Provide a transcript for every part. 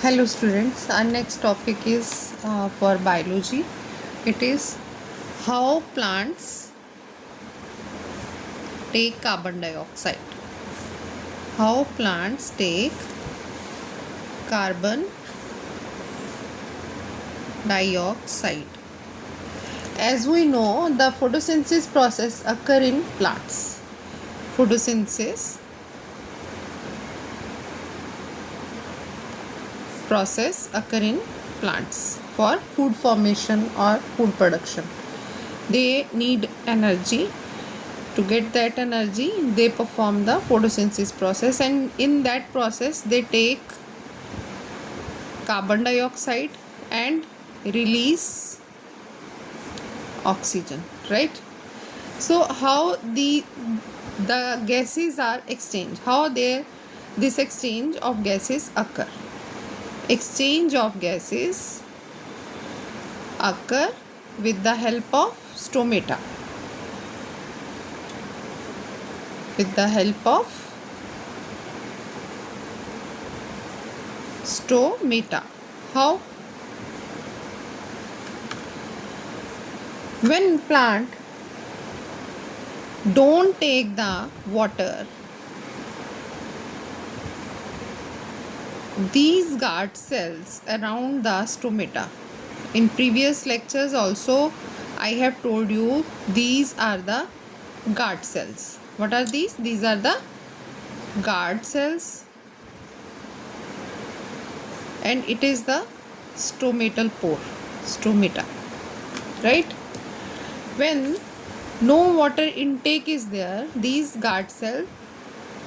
Hello students, our next topic is for biology. It is how plants take carbon dioxide. How plants take carbon dioxide. As we know, the photosynthesis process occur in plants. Photosynthesis process occur in plants for food formation or food production. They need energy. To get that energy, they perform the photosynthesis process, and in that process they take carbon dioxide and release oxygen, right? So how the gases are exchanged, how this exchange of gases occur? Exchange of gases occur with the help of stomata. With the help of stomata. How? When plant don't take the water, these guard cells around the stomata. In previous lectures also I have told you these are the guard cells. What are these? These are the guard cells, and it is the stomatal pore, stomata, right? When no water intake is there, these guard cells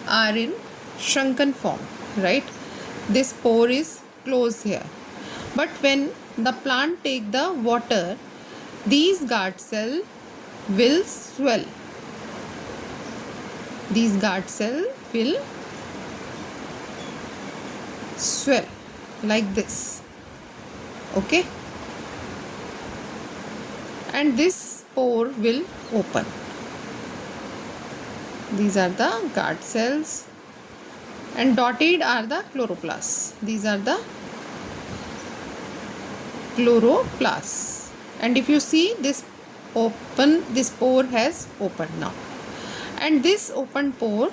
are in shrunken form, right? This pore is closed here. But when the plant take the water, these guard cells will swell. These guard cells will swell like this, okay? And this pore will open. These are the guard cells, and dotted are the chloroplasts. These are the chloroplasts, and if you see this pore has opened now, and this open pore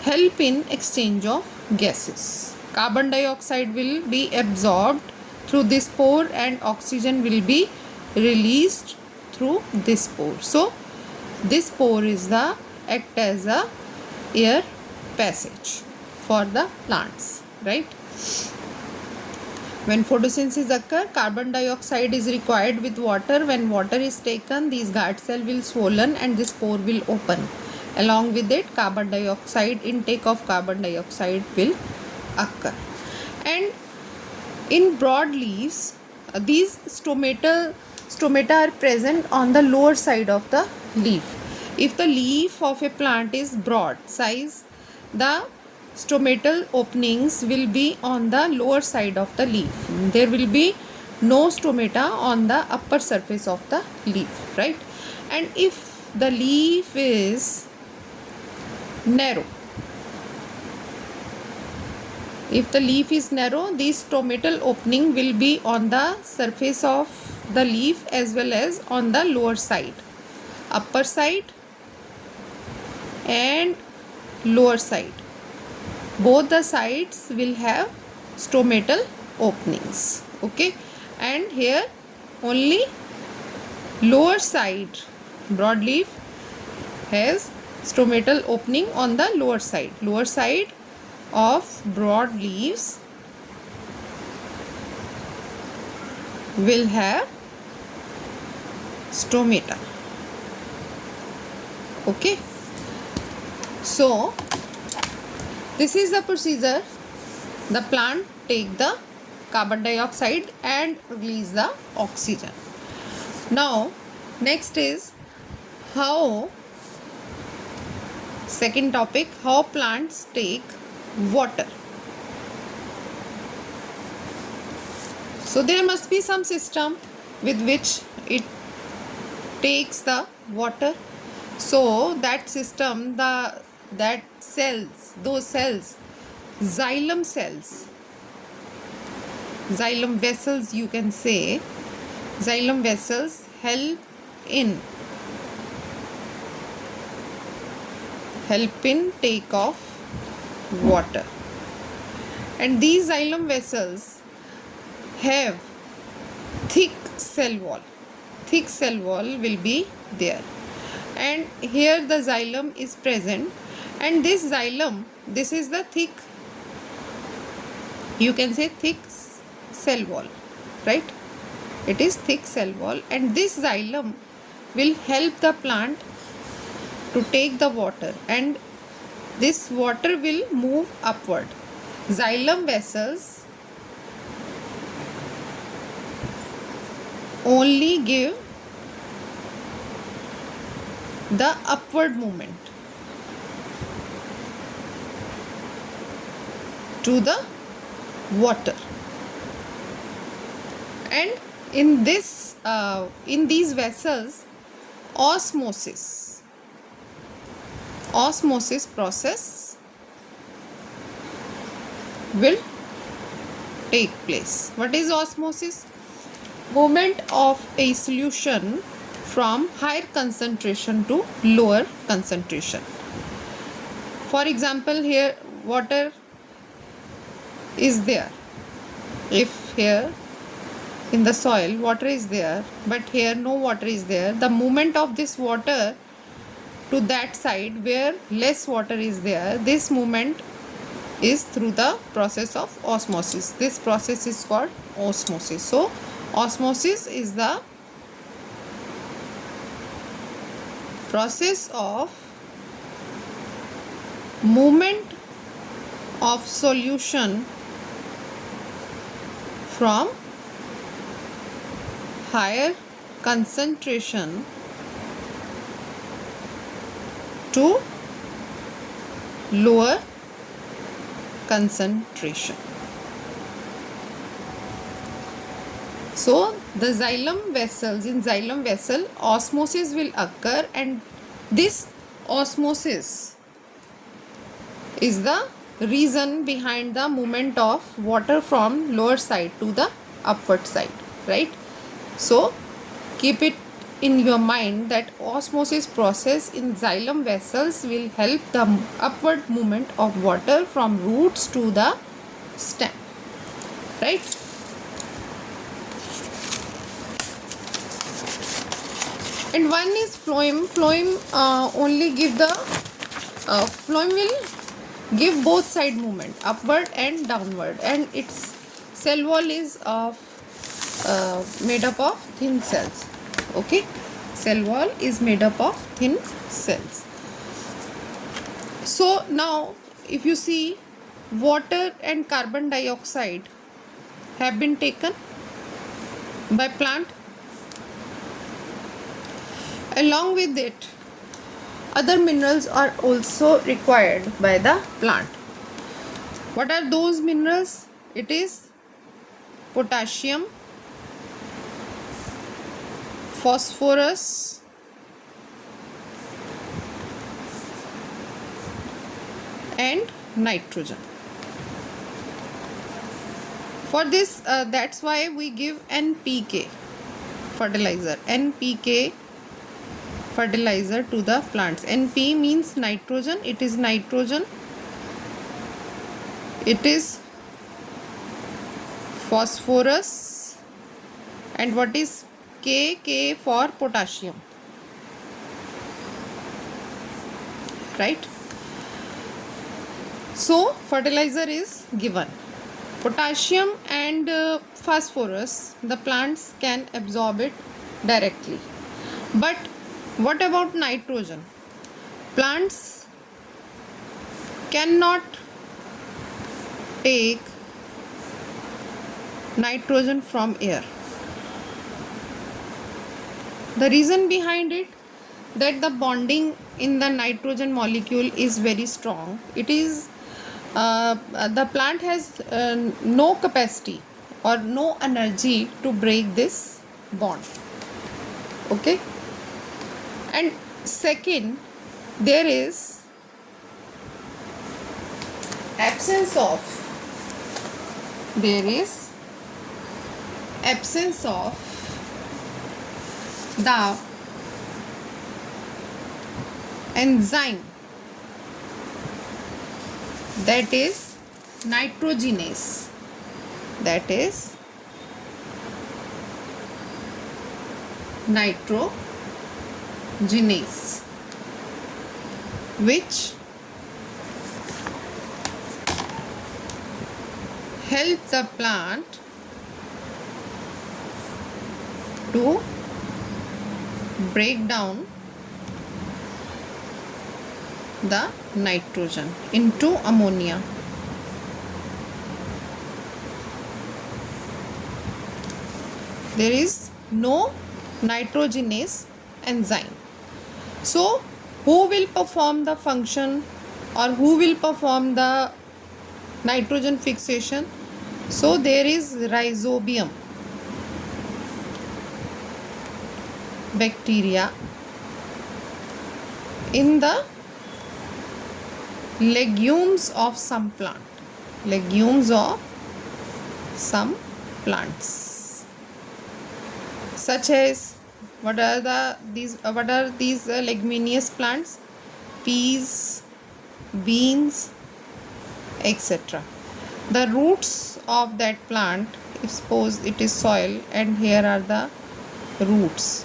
help in exchange of gases. Carbon dioxide will be absorbed through this pore and oxygen will be released through this pore. So this pore is the act as a air passage for the plants, right? When photosynthesis occur, carbon dioxide is required with water. When water is taken, these guard cell will swollen and this pore will open. Along with it, carbon dioxide, intake of carbon dioxide will occur. And in broadleaves, these stomata are present on the lower side of the leaf. If the leaf of a plant is broad size, the stomatal openings will be on the lower side of the leaf. There will be no stomata on the upper surface of the leaf, right? And if the leaf is narrow, this stomatal opening will be on the surface of the leaf as well as on the lower side, upper side and lower side. Both the sides will have stomatal openings, okay? And here only lower side broadleaf has stomatal opening on the lower side. Lower side of broadleaves will have stomata, okay? So this is the procedure. The plant take the carbon dioxide and release the oxygen. Now next is second topic, how plants take water. So there must be some system with which it takes the water. So that system, those cells, xylem cells, xylem vessels, you can say. Xylem vessels help in take off water, and these xylem vessels have thick cell wall. Thick cell wall will be there, and here the xylem is present, and this xylem, this is the thick, you can say thick cell wall, right? It is thick cell wall, and this xylem will help the plant to take the water, and this water will move upward. Xylem vessels only give the upward movement to the water, and in these vessels, osmosis process will take place. What is osmosis? Movement of a solution from higher concentration to lower concentration. For example, here water is there. If here in the soil water is there, but here no water is there, the movement of this water to that side where less water is there, this movement is through the process of osmosis. This process is called osmosis. So osmosis is the process of movement of solution from higher concentration to lower concentration. So the xylem vessels, in xylem vessel, osmosis will occur, and this osmosis is the reason behind the movement of water from lower side to the upward side, right? So keep it in your mind that osmosis process in xylem vessels will help the upward movement of water from roots to the stem, right? And one is phloem. Phloem only give the phloem will give both side movement, upward and downward, and its cell wall is made up of thin cells. Okay, cell wall is made up of thin cells. So now if you see, water and carbon dioxide have been taken by plant. Along with it, other minerals are also required by the plant. What are those minerals? It is potassium, phosphorus, and nitrogen. For this, that's why we give NPK fertilizer. NPK fertilizer to the plants. NP means nitrogen. It is nitrogen. It is phosphorus, and what is K? K for potassium, right? So fertilizer is given. Potassium and phosphorus, the plants can absorb it directly. But what about nitrogen? Plants cannot take nitrogen from air. The reason behind it, that the bonding in the nitrogen molecule is very strong. It is the plant has no capacity or no energy to break this bond. Okay, and second, there is absence of absence of the enzyme that is nitrogenase, that is nitrogenase, which help the plant to break down the nitrogen into ammonia. There is no nitrogenase enzyme. So, who will perform the function, or who will perform the nitrogen fixation? So, there is rhizobium bacteria in the legumes of some plant, legumes of some plants, such as what are these leguminous plants? Peas, beans, etc. The roots of that plant, if suppose it is soil and here are the roots,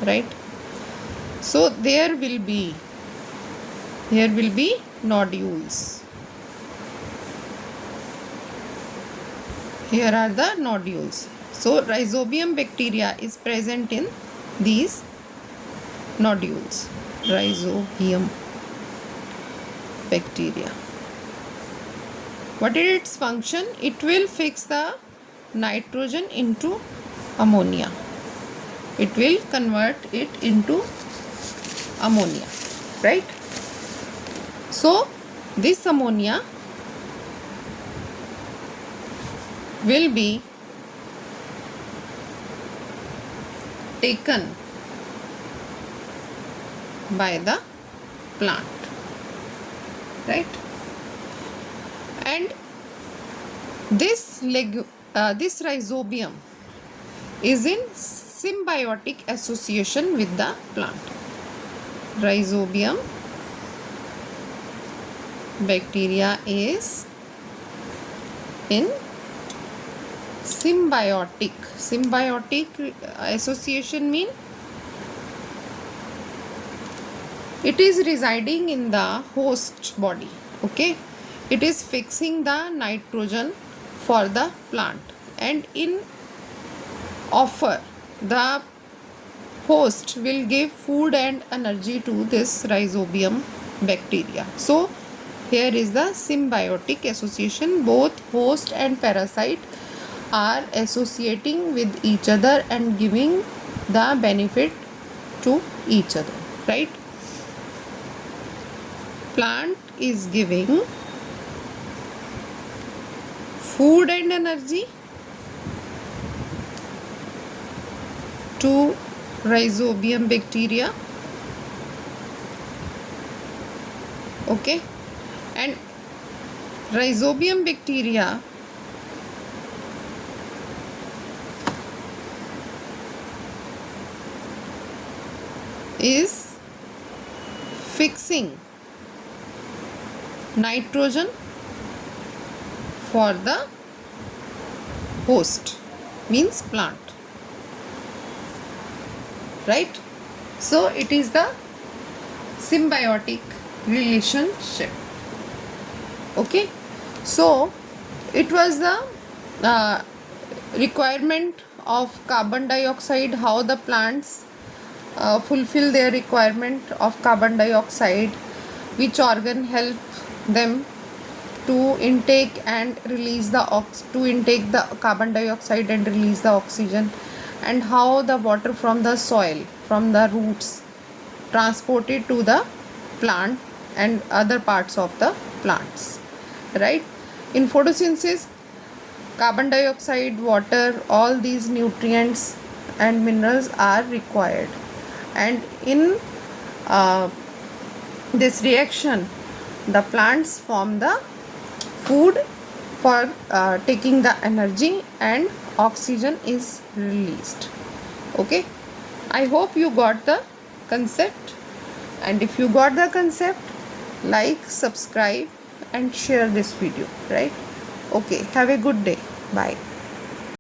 right? So here will be nodules. Here are the nodules. So rhizobium bacteria is present in these nodules. Rhizobium bacteria. What is its function? It will fix the nitrogen into ammonia. It will convert it into ammonia, right? So this ammonia will be taken by the plant, right? And this rhizobium is in symbiotic association with the plant. Rhizobium bacteria is in symbiotic association, mean it is residing in the host body. Okay, it is fixing the nitrogen for the plant, and in offer the host will give food and energy to this rhizobium bacteria. So here is the symbiotic association. Both host and parasite are associating with each other and giving the benefit to each other, right? Plant is giving food and energy to rhizobium bacteria. Okay, and rhizobium bacteria is fixing nitrogen for the host, means plant, right? So it is the symbiotic relationship. Okay, so it was the requirement of carbon dioxide, how the plants fulfill their requirement of carbon dioxide, which organ help them to intake and release the intake the carbon dioxide and release the oxygen, and how the water from the soil, from the roots, transported to the plant and other parts of the plants, right? In photosynthesis, carbon dioxide, water, all these nutrients and minerals are required, and in this reaction the plants form the food for taking the energy and oxygen is released. Okay, I hope you got the concept, and if you got the concept, like, subscribe and share this video, right? Okay, have a good day. Bye.